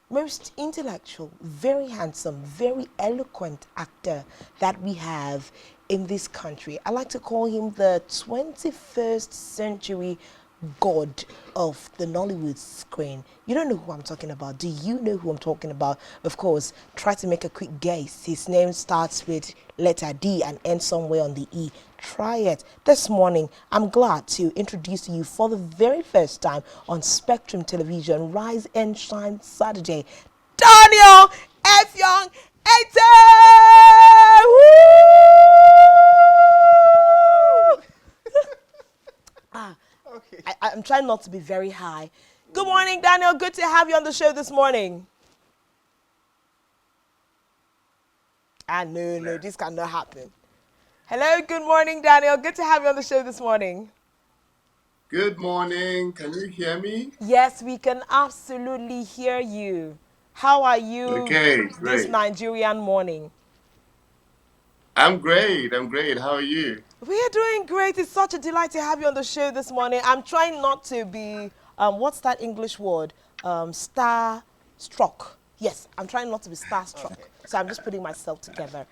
most intellectual, very handsome, very eloquent actor that we have in this country. I like to call him the 21st century god of the Nollywood screen. You don't know who I'm talking about. Do you know who I'm talking about? Of course, try to make a quick guess. His name starts with letter D and ends somewhere on the E. Try it. This morning, I'm glad to introduce you for the very first time on Spectrum Television, Rise and Shine Saturday, Daniel F. Young Etim! Woo! Okay. I'm trying not to be very high. Good morning, Daniel. Good to have you on the show this morning. No, this cannot happen. Hello, good morning, Daniel. Good to have you on the show this morning. Good morning. Can you hear me? Yes, we can absolutely hear you. How are you Okay, this great. Nigerian morning? I'm great. I'm great. How are you? We are doing great. It's such a delight to have you on the show this morning. I'm trying not to be, what's that English word? Star struck. Yes, I'm trying not to be starstruck. Okay. So I'm just putting myself together.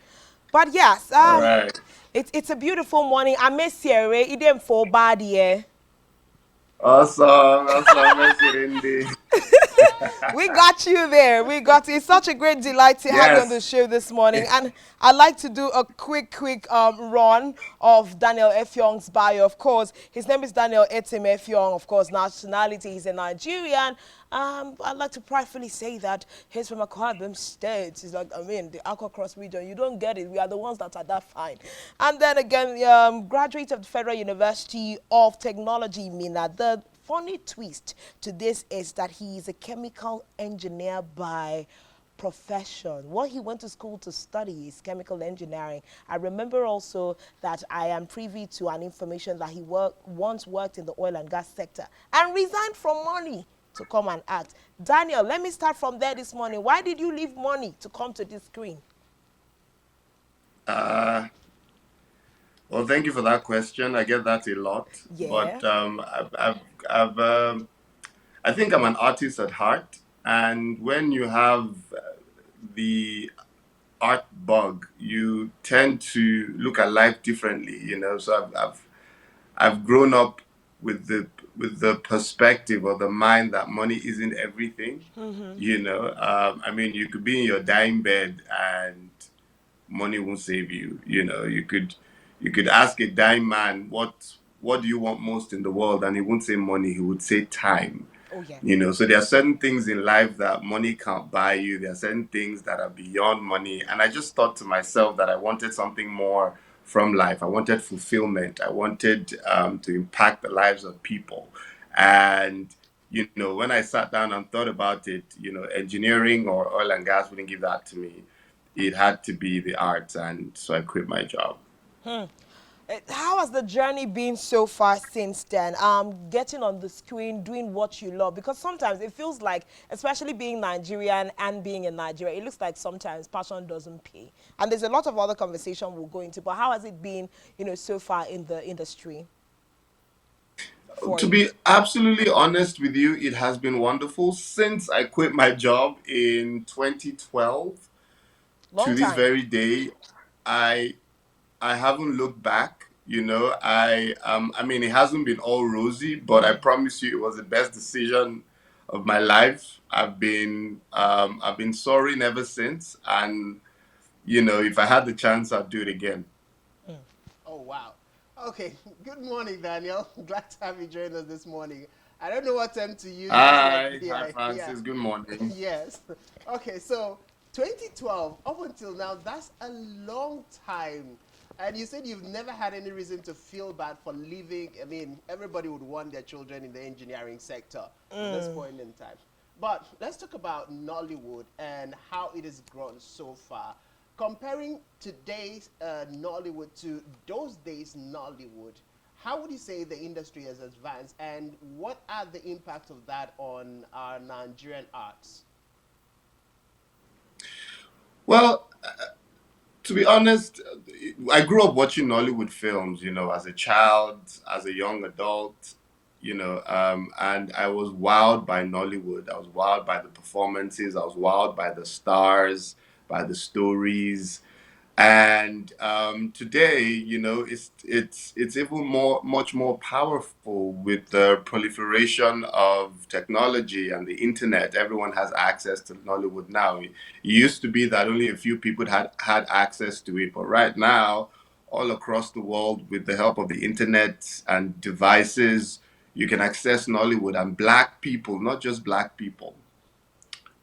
But yes, All right. it's a beautiful morning. I miss you. It didn't fall bad, yeah. Awesome. Awesome. Mesirindi. We got you there. We got you. It's such a great delight to have you on the Yes. show this morning. And I'd like to do a quick run of Daniel F. Young's bio. Of course, his name is Daniel Etim F. Young. Of course, nationality, he's a Nigerian. I'd like to pridefully say that he's from Akwa State. He's like, the Aqua Cross region. You don't get it. We are the ones that are that fine. And then again, graduate of the Federal University of Technology, Mina. The funny twist to this is that he is a chemical engineer by profession. What he went to school to study is chemical engineering. I remember also that I am privy to an information that he once worked in the oil and gas sector and resigned from money to come and act. Daniel, let me start from there this morning. Why did you leave money to come to this screen? Uh, well, thank you for that question. I get that a lot, Yeah. but I think I'm an artist at heart, and when you have the art bug, you tend to look at life differently. So I've grown up with the perspective or the mind that money isn't everything. I mean, you could be in your dying bed and money won't save you. You could ask a dying man what do you want most in the world, and he won't say money. He would say time. Oh, yeah. So there are certain things in life that money can't buy you. There are certain things that are beyond money. And I just thought to myself that I wanted something more from life. I wanted fulfillment. I wanted to impact the lives of people. And, when I sat down and thought about it, engineering or oil and gas wouldn't give that to me. It had to be the arts. And so I quit my job. How has the journey been so far since then? Getting on the screen, doing what you love, because sometimes it feels like, especially being Nigerian and being in Nigeria, it looks like sometimes passion doesn't pay. And there's a lot of other conversation we'll go into. But how has it been, so far in the industry for To you? be absolutely honest with you, it has been wonderful since I quit my job in 2012 Long to this time. very day. I i haven't looked back. I mean, it hasn't been all rosy, but I promise you it was the best decision of my life. I've been soaring ever since, and if I had the chance, I'd do it again. Oh, wow. Okay. Good morning, Daniel. Glad to have you join us this morning. I don't know what time to use. It's like, Hi, yeah, yeah. Francis. Good morning. Yes. Okay, so 2012, up until now, that's a long time. And you said you've never had any reason to feel bad for leaving. I mean, everybody would want their children in the engineering sector at this point in time. But let's talk about Nollywood and how it has grown so far. Comparing today's Nollywood to those days Nollywood, how would you say the industry has advanced, and what are the impacts of that on our Nigerian arts? Well, to be honest, I grew up watching Nollywood films, as a child, as a young adult. and I was wowed by Nollywood. I was wowed by the performances. I was wowed by the stars, by the stories. And today, it's even much more powerful with the proliferation of technology and the internet. Everyone has access to Nollywood now. It used to be that only a few people had access to it, but right now, all across the world, with the help of the internet and devices, you can access Nollywood. And black people, not just black people,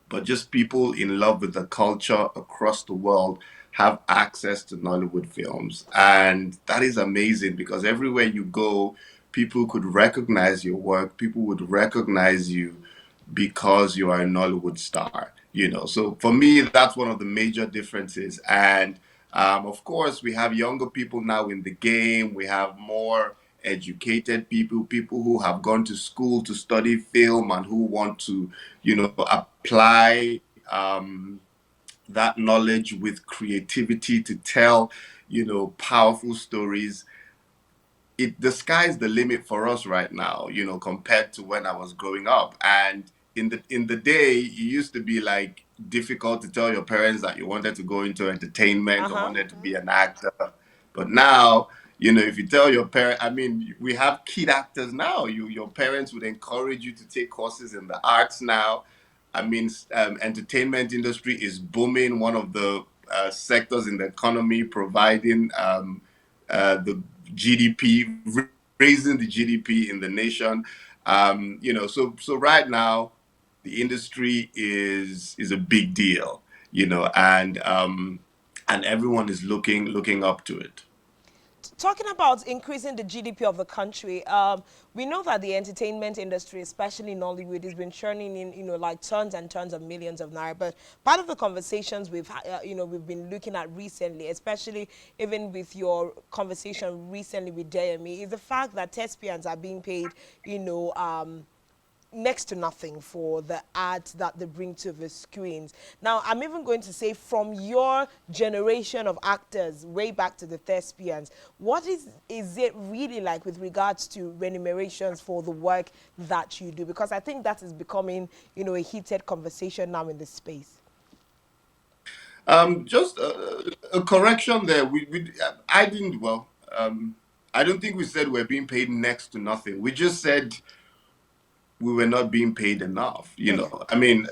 but just people in love with the culture across the world have access to Nollywood films. And that is amazing because everywhere you go, people could recognize your work, people would recognize you because you are a Nollywood star. So for me, that's one of the major differences. And of course, we have younger people now in the game. We have more educated people, people who have gone to school to study film and who want to, apply that knowledge with creativity to tell, powerful stories. The sky's the limit for us right now, compared to when I was growing up. And in the day, it used to be like difficult to tell your parents that you wanted to go into entertainment or Uh-huh. wanted to be an actor. But now, if you tell your parent, I mean, we have kid actors now. Your parents would encourage you to take courses in the arts now. I mean, entertainment industry is booming. One of the sectors in the economy providing the GDP, raising the GDP in the nation. So right now, the industry is a big deal, and everyone is looking up to it. Talking about increasing the GDP of the country, we know that the entertainment industry, especially Nollywood, has been churning in, like tons and tons of millions of naira. But part of the conversations we've been looking at recently, especially even with your conversation recently with Dayami, is the fact that thespians are being paid, next to nothing for the ads that they bring to the screens. Now, I'm even going to say from your generation of actors, way back to the thespians, what is it really like with regards to remunerations for the work that you do? Because I think that is becoming, a heated conversation now in this space. Just a correction there. I didn't. Well, I don't think we said we're being paid next to nothing. We just said we were not being paid enough. I mean,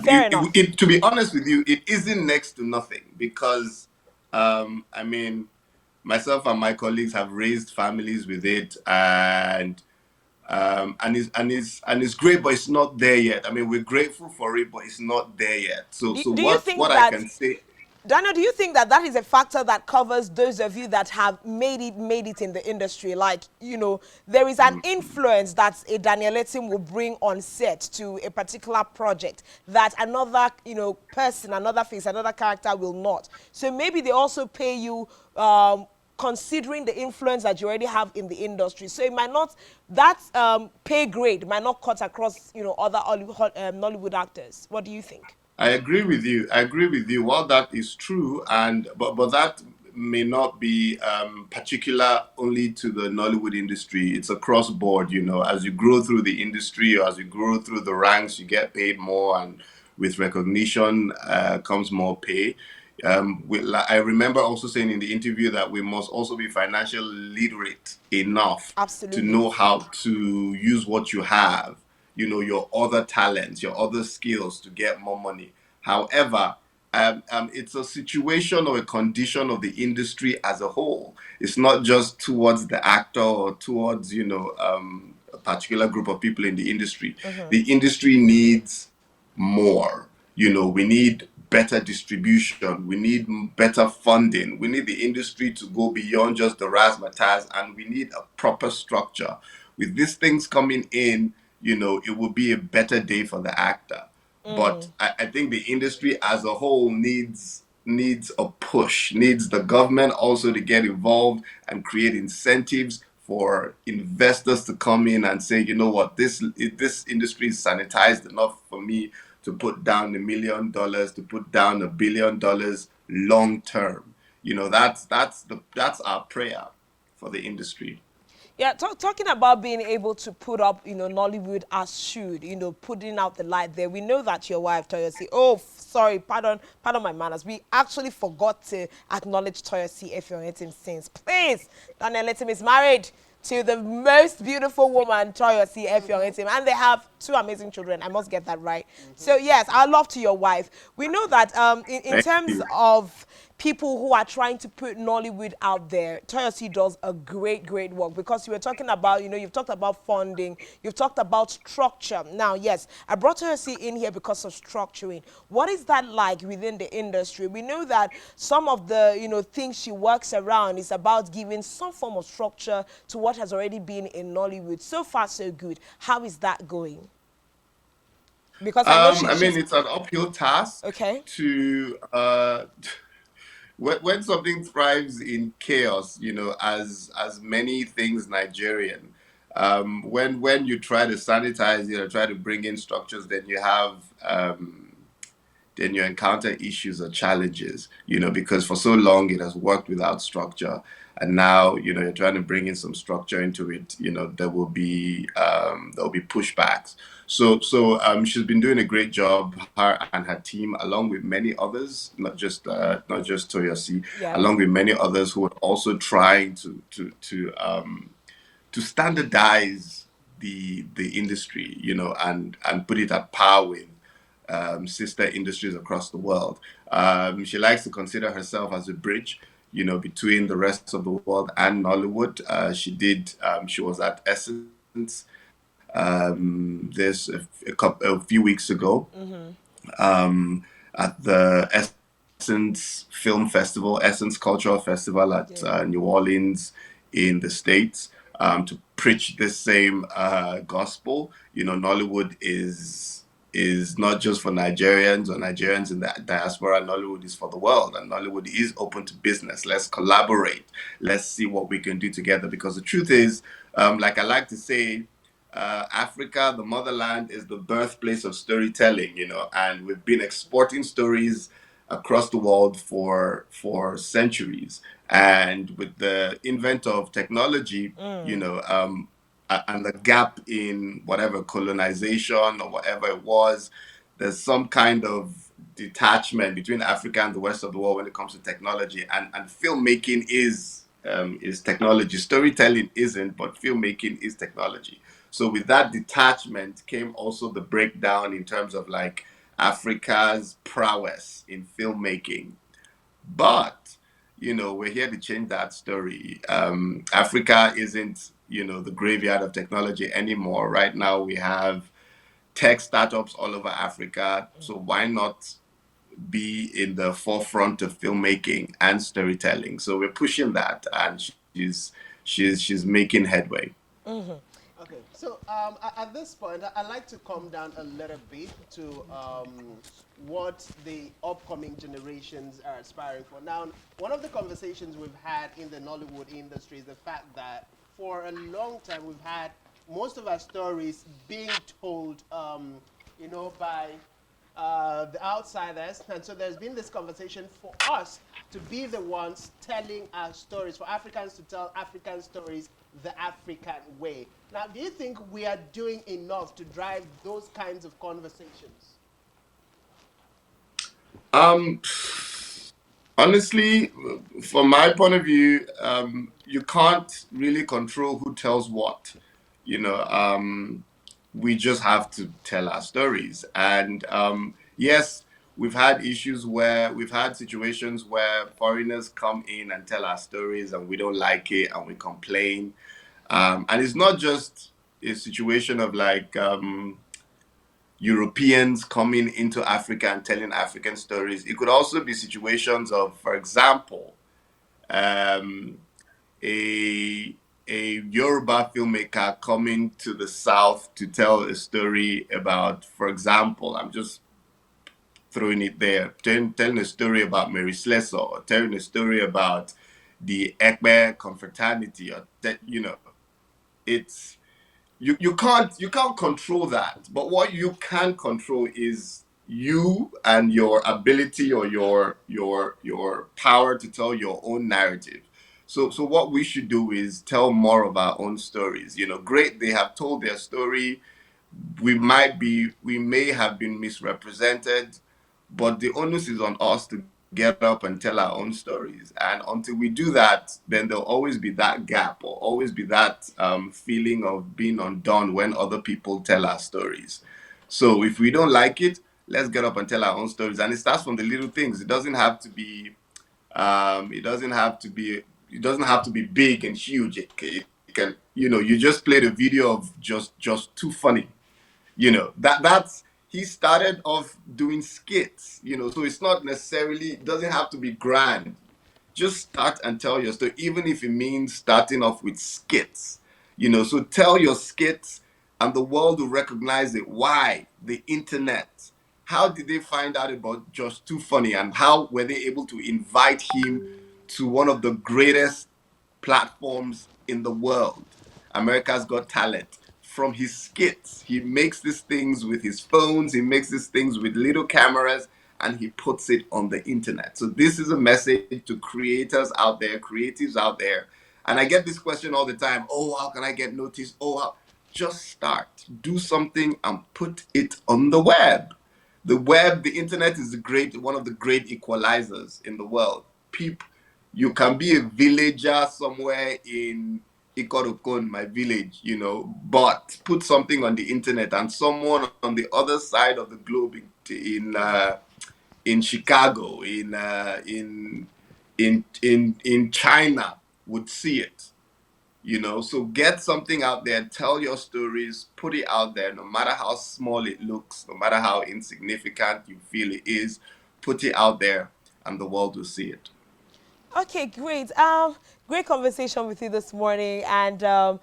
Fair enough. to be honest with you, it isn't next to nothing because, I mean, myself and my colleagues have raised families with it, and it's great, but it's not there yet. I mean, we're grateful for it, but it's not there yet. So Do, so do you what think I that can say. Daniel, do you think that that is a factor that covers those of you that have made it in the industry? Like, there is an influence that a Daniel Etim will bring on set to a particular project that another, person, another face, another character will not. So maybe they also pay you considering the influence that you already have in the industry. So it might not, that pay grade might not cut across, other Nollywood actors. What do you think? I agree with you. I agree with you. While that is true, and but that may not be particular only to the Nollywood industry. It's across board. As you grow through the industry or as you grow through the ranks, you get paid more, and with recognition comes more pay. I remember also saying in the interview that we must also be financially literate enough to Absolutely. know how to use what you have, your other talents, your other skills to get more money. However, it's a situation or a condition of the industry as a whole. It's not just towards the actor or towards, a particular group of people in the industry. The industry needs more. We need better distribution. We need better funding. We need the industry to go beyond just the razzmatazz, and we need a proper structure. With these things coming in, it will be a better day for the actor. But I think the industry as a whole needs a push, needs the government also to get involved and create incentives for investors to come in and say, you know what, this industry is sanitized enough for me to put down $1 million, to put down $1 billion long term. That's our prayer for the industry. Yeah, talking about being able to put up, Nollywood as should, putting out the light there. We know that your wife, Toyosi, sorry, pardon my manners. We actually forgot to acknowledge Toyosi Efionetim since. Please, Daniel Etim is married to the most beautiful woman, Toyosi Efionetim, and they have two amazing children. I must get that right. So yes, our love to your wife. We know that in Thank terms you. of people who are trying to put Nollywood out there, Toyosi does a great work, because you were talking about, you've talked about funding, you've talked about structure. Now, yes, I brought Toyosi in here because of structuring. What is that like within the industry? We know that some of the, things she works around is about giving some form of structure to what has already been in Nollywood. So far, so good. How is that going? Because I know I mean, she's it's an uphill task okay. to when something thrives in chaos, as many things Nigerian. When you try to sanitize it or try to bring in structures, then you encounter issues or challenges, because for so long it has worked without structure. And now, you're trying to bring in some structure into it, there will be pushbacks. So she's been doing a great job, her and her team, along with many others, not just Toyosi, Yeah. along with many others who are also trying to standardize the industry, and put it at par with sister industries across the world. She likes to consider herself as a bridge, between the rest of the world and Nollywood. She was at Essence a few weeks ago, at the Essence Film Festival, Essence Cultural Festival at Yeah. New Orleans in the States, to preach this same gospel. Nollywood is not just for Nigerians or Nigerians in the diaspora. Nollywood is for the world, and Nollywood is open to business. Let's collaborate. Let's see what we can do together. Because the truth is, like I like to say, Africa, the motherland, is the birthplace of storytelling, and we've been exporting stories across the world for centuries. And with the invent of technology, and the gap in whatever colonization or whatever it was, there's some kind of detachment between Africa and the rest of the world when it comes to technology. And filmmaking is technology. Storytelling isn't, but filmmaking is technology. So with that detachment came also the breakdown in terms of like Africa's prowess in filmmaking. But we're here to change that story. Africa isn't, the graveyard of technology anymore. Right now, we have tech startups all over Africa. So why not be in the forefront of filmmaking and storytelling? So we're pushing that, and she's making headway. Okay, so at this point, I'd like to come down a little bit to what the upcoming generations are aspiring for. Now, one of the conversations we've had in the Nollywood industry is the fact that for a long time we've had most of our stories being told, by the outsiders. And so there's been this conversation for us to be the ones telling our stories, for Africans to tell African stories the African way. Now, do you think we are doing enough to drive those kinds of conversations? Um, Honestly, from my point of view, you can't really control who tells what. You know, we just have to tell our stories. And yes, we've had situations where foreigners come in and tell our stories, and we don't like it, and we complain. And it's not just a situation of like Europeans coming into Africa and telling African stories. It could also be situations of, for example, um, a Yoruba filmmaker coming to the South to tell a story about, for example, I'm just throwing it there, telling a story about Mary Slessor, or telling a story about the Ekbe confraternity, or that, it's you can't control that, but what you can control is you and your ability, or your power to tell your own narrative. So what we should do is tell more of our own stories. Great, they have told their story. We may have been misrepresented, but the onus is on us to get up and tell our own stories. And until we do that, then there'll always be that gap, or always be that feeling of being undone when other people tell our stories. So if we don't like it, let's get up and tell our own stories. And it starts from the little things. It doesn't have to be it doesn't have to be big and huge. It can, you just played a video of just too funny. That's he started off doing skits. So it's not necessarily, it doesn't have to be grand. Just start and tell your story, even if it means starting off with skits. So tell your skits, and the world will recognize it. Why? The internet. How did they find out about Just Too Funny, and how were they able to invite him to one of the greatest platforms in the world, America's Got Talent? From his skits, he makes these things with his phones, he makes these things with little cameras, and he puts it on the internet. So this is a message to creators out there, creatives out there. And I get this question all the time: oh, how can I get noticed? Oh, how? Just start, do something, and put it on the web. The web, the internet is one of the great equalizers in the world. People, you can be a villager somewhere in Ikorokon, my village, but put something on the internet, and someone on the other side of the globe, in Chicago, in China, would see it. So get something out there, tell your stories, put it out there, no matter how small it looks, no matter how insignificant you feel it is, put it out there, and the world will see it. Okay, great. Great conversation with you this morning, and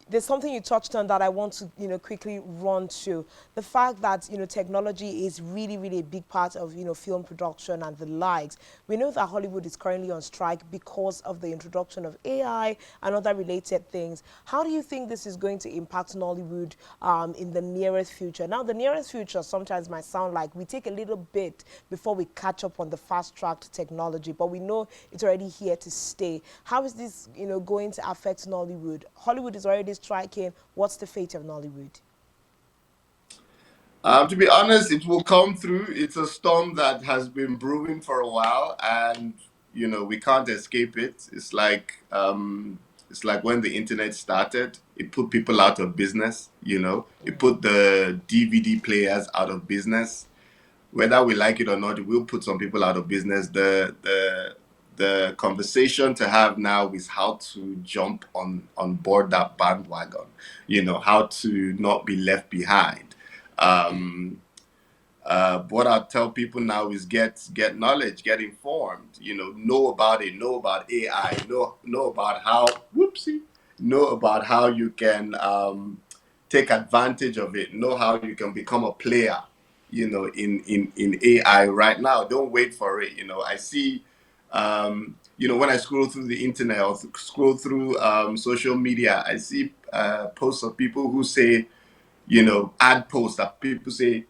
there's something you touched on that I want to, quickly run to. The fact that, technology is really, really a big part of, film production and the likes. We know that Hollywood is currently on strike because of the introduction of AI and other related things. How do you think this is going to impact Nollywood in the nearest future? Now, the nearest future sometimes might sound like we take a little bit before we catch up on the fast-tracked technology, but we know it's already here to stay. How is this, going to affect Nollywood? Hollywood is already striking. What's the fate of Nollywood? To be honest, it will come through. It's a storm that has been brewing for a while, and we can't escape it. It's like when the internet started, it put people out of business. It put the DVD players out of business. Whether we like it or not, it will put some people out of business. The conversation to have now is how to jump on board that bandwagon. How to not be left behind. What I tell people now is get knowledge, get informed. Know about it, know about AI, know about how know about how you can take advantage of it, know how you can become a player. In AI right now. Don't wait for it. I see. When I scroll through the internet or scroll through social media, I see posts of people who say, ad posts that people say,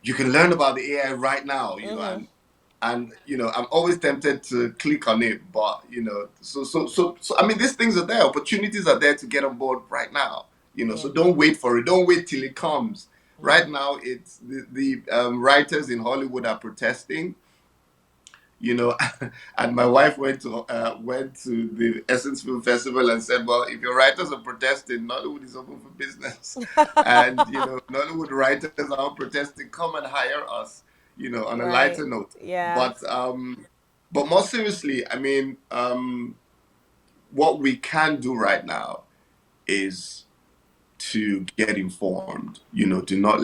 you can learn about the AI right now, and I'm always tempted to click on it, but so I mean, these things are there, opportunities are there to get on board right now, Yeah. so don't wait for it, don't wait till it comes. Right now, it's the writers in Hollywood are protesting, you know and my wife went to the Essence Film Festival and said, well, if your writers are protesting, Nollywood is open for business. And Nollywood writers are protesting, come and hire us, on a Right. lighter note. Yeah. But more seriously, I mean, what we can do right now is to get informed. Do not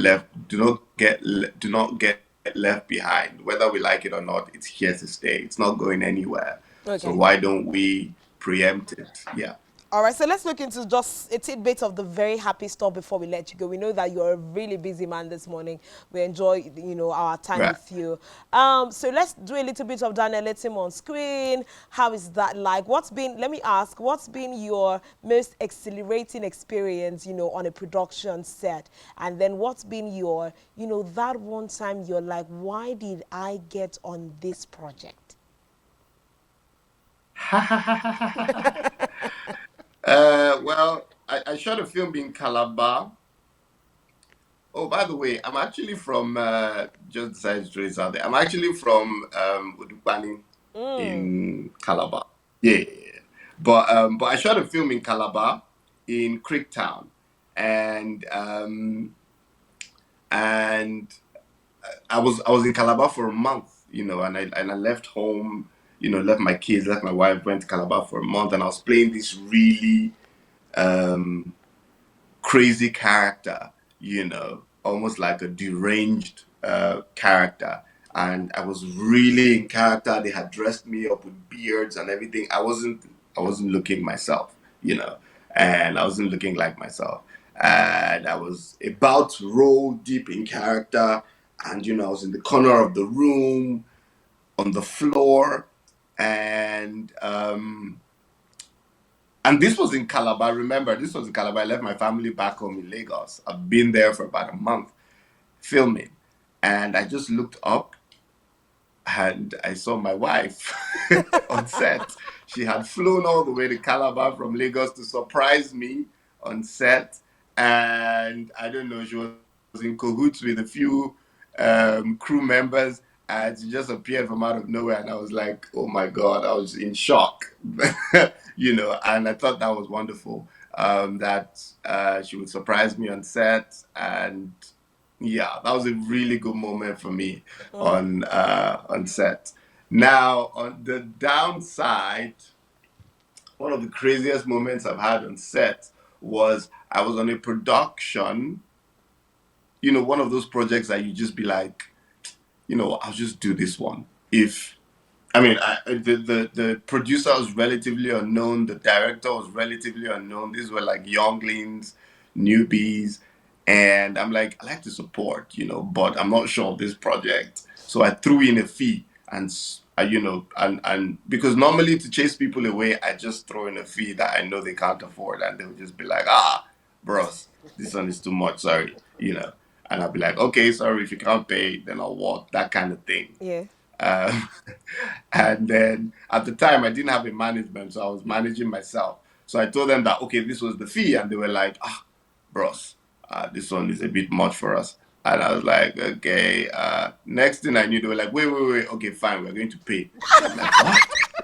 get left behind. Whether we like it or not, it's here to stay. It's not going anywhere. So Okay. why don't we preempt it? Yeah. All right, so let's look into just a tidbit of the very happy stuff before we let you go. We know that you're a really busy man this morning. We enjoy, our time Right. with you. So let's do a little bit of Daniel Etim on screen. How is that like? Let me ask, what's been your most exhilarating experience, on a production set? And then what's been your, that one time you're like, why did I get on this project? Well, I shot a film in Calabar. Oh, by the way, I'm actually from, just decided to throw this out there. I'm actually from Udupani in Calabar. Yeah, yeah, yeah. But I shot a film in Calabar in Creektown. And and I was in Calabar for a month, and I left home, left my kids, left my wife, went to Calabar for a month, and I was playing this really um crazy character, almost like a deranged character. And I was really in character. They had dressed me up with beards and everything. I wasn't looking myself, you know, and I wasn't looking like myself. And I was about to roll deep in character. And, I was in the corner of the room on the floor. And this was in Calabar. Remember, this was in Calabar. I left my family back home in Lagos. I've been there for about a month filming. And I just looked up and I saw my wife on set. She had flown all the way to Calabar from Lagos to surprise me on set. And I don't know, she was in cahoots with a few crew members. And she just appeared from out of nowhere. And I was like, oh my God, I was in shock. And I thought that was wonderful, that she would surprise me on set. And yeah, that was a really good moment for me on set. Now, on the downside, one of the craziest moments I've had on set was I was on a production, one of those projects that you just be like, I'll just do this one. If I mean, the producer was relatively unknown. The director was relatively unknown. These were like younglings, newbies, and I'm like, I like to support, but I'm not sure of this project. So I threw in a fee, and and because normally to chase people away, I just throw in a fee that I know they can't afford, and they'll just be like, bros, this one is too much. Sorry, and I'll be like, okay, sorry, if you can't pay, then I'll walk. That kind of thing. Yeah. Um, and then at the time, I didn't have a management, so I was managing myself. So I told them that, okay, this was the fee. And they were like, bros, this one is a bit much for us. And I was like, okay. Next thing I knew, they were like, wait. Okay, fine, we're going to pay. And I'm like, what?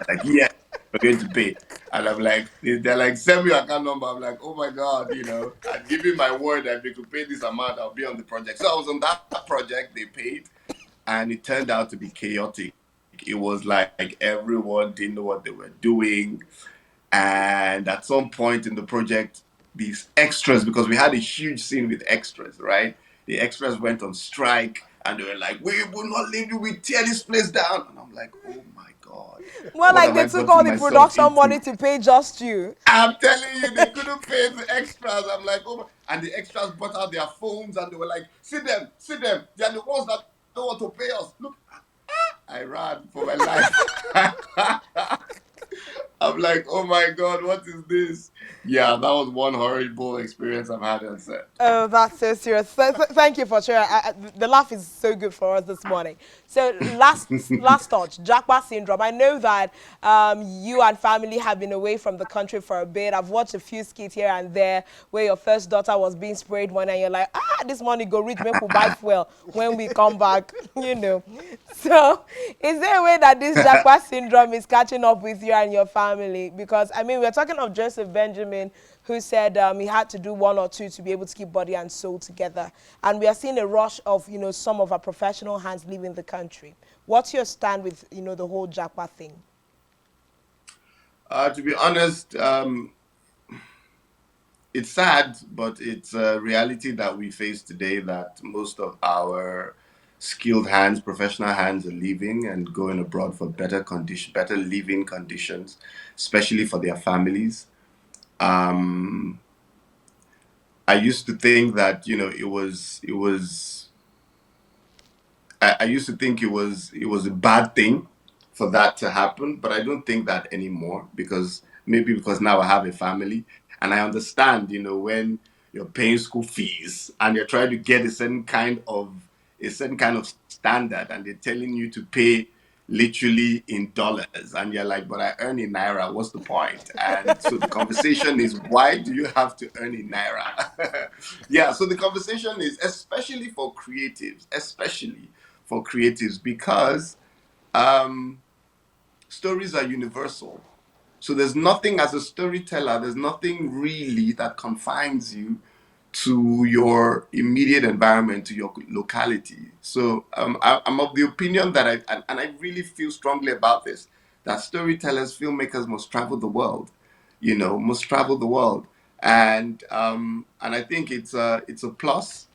They're like, yeah, we're going to pay. And I'm like, they're like, send me your account number. I'm like, oh my God, I'd given my word that if they could pay this amount, I'll be on the project. So I was on that project, they paid, and it turned out to be chaotic. It was like everyone didn't know what they were doing. And at some point in the project, these extras, because we had a huge scene with extras, right? The extras went on strike and they were like, we will not leave you, we tear this place down. And I'm like, oh my God, More what like have they I took gotten all the myself production money into? to pay just you. I'm telling you, they couldn't pay the extras. I'm like, oh, and the extras brought out their phones and they were like, see them, see them. They're the ones that don't want to pay us. Look, I ran for my life. I'm like, oh my God, what is this? Yeah, that was one horrible experience I've had on set. Oh, that's so serious. Thank you for sharing. The laugh is so good for us this morning. So last touch, Jackpot syndrome. I know that you and family have been away from the country for a bit. I've watched a few skits here and there where your first daughter was being sprayed one and you're like, this money go reach me who buy fuel when we come back, So is there a way that this Jackpot syndrome is catching up with you and your family? Because, I mean, we're talking of Joseph Benjamin, who said he had to do one or two to be able to keep body and soul together. And we are seeing a rush of, some of our professional hands leaving the country. What's your stand with, the whole Jackpot thing? To be honest, it's sad, but it's a reality that we face today that most of our skilled hands, professional hands are leaving and going abroad for better living conditions, especially for their families. Um, I used to think that, I used to think it was a bad thing for that to happen, but I don't think that anymore because maybe because now I have a family and I understand, when you're paying school fees and you're trying to get a certain kind of standard and they're telling you to pay, literally in dollars, and you're like, but I earn in naira, what's the point? And so the conversation is, why do you have to earn in naira? Yeah, so the conversation is especially for creatives, because stories are universal. So there's nothing, as a storyteller, there's nothing really that confines you to your immediate environment, to your locality. So I'm of the opinion that and I really feel strongly about this, that storytellers, filmmakers must travel the world, must travel the world. And I think it's a plus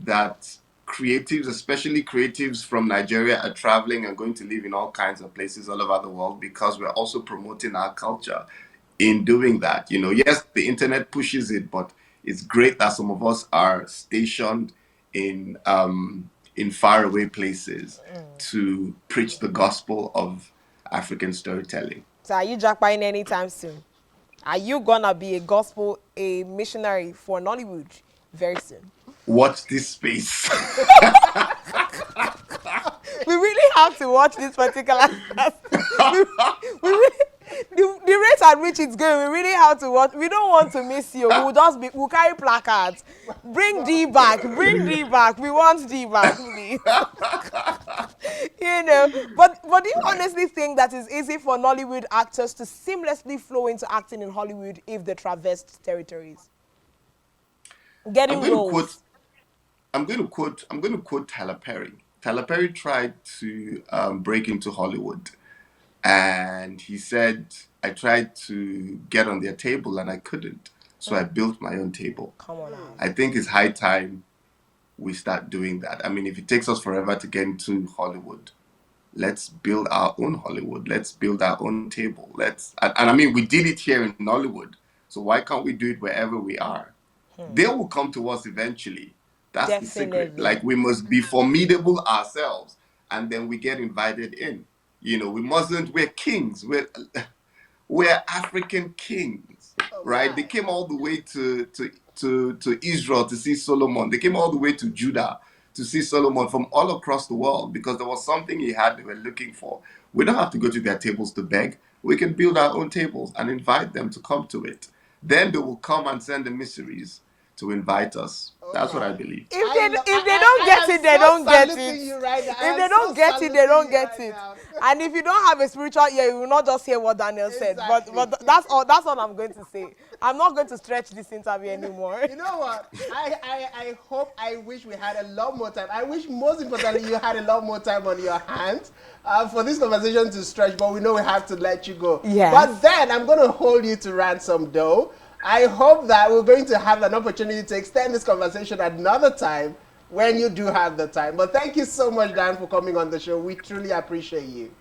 that creatives, especially creatives from Nigeria, are traveling and going to live in all kinds of places all over the world, because we're also promoting our culture in doing that. Yes, the internet pushes it, but it's great that some of us are stationed in faraway places to preach the gospel of African storytelling. So are you jackpotting anytime soon? Are you gonna be a missionary for Nollywood very soon? Watch this space. We really have to watch this particular we really, the rate at which it's going, we really have to watch. We don't want to miss you. We'll carry placards. Bring D back, we want D back, please. But do you honestly think that it's easy for Nollywood actors to seamlessly flow into acting in Hollywood if they traversed territories? I'm Getting going to quote roles. I'm going to quote Tyler Perry. Tyler Perry tried to break into Hollywood, and he said, "I tried to get on their table and I couldn't, so I built my own table." Come on now. I think it's high time we start doing that. I mean, if it takes us forever to get into Hollywood, let's build our own Hollywood. Let's build our own table. And I mean, we did it here in Hollywood, so why can't we do it wherever we are? They will come to us eventually. That's the secret. Definitely. Like, we must be formidable ourselves, and then we get invited in. We mustn't. We're kings. We're African kings, right? They came all the way to Israel to see Solomon. They came all the way to Judah to see Solomon, from all across the world, because there was something he had they were looking for. We don't have to go to their tables to beg. We can build our own tables and invite them to come to it. Then they will come and send emissaries to invite us. That's what I believe. If they don't get it, they don't get it. If they don't get it, they don't get it. And if you don't have a spiritual ear, you will not just hear what Daniel said. But that's all I'm going to say. I'm not going to stretch this interview anymore. You know what? I wish we had a lot more time. I wish, most importantly, you had a lot more time on your hands for this conversation to stretch, but we know we have to let you go. Yes. But then I'm going to hold you to ransom, though. I hope that we're going to have an opportunity to extend this conversation at another time when you do have the time. But thank you so much, Dan, for coming on the show. We truly appreciate you.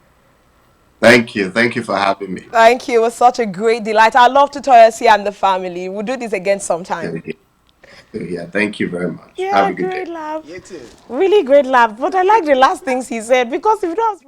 Thank you. Thank you for having me. Thank you. It was such a great delight. I love tutorials and the family. We'll do this again sometime. Yeah, thank you very much. Yeah, Have a good great day. laugh. You too. Really great laugh. But I like the last things he said, because if you don't have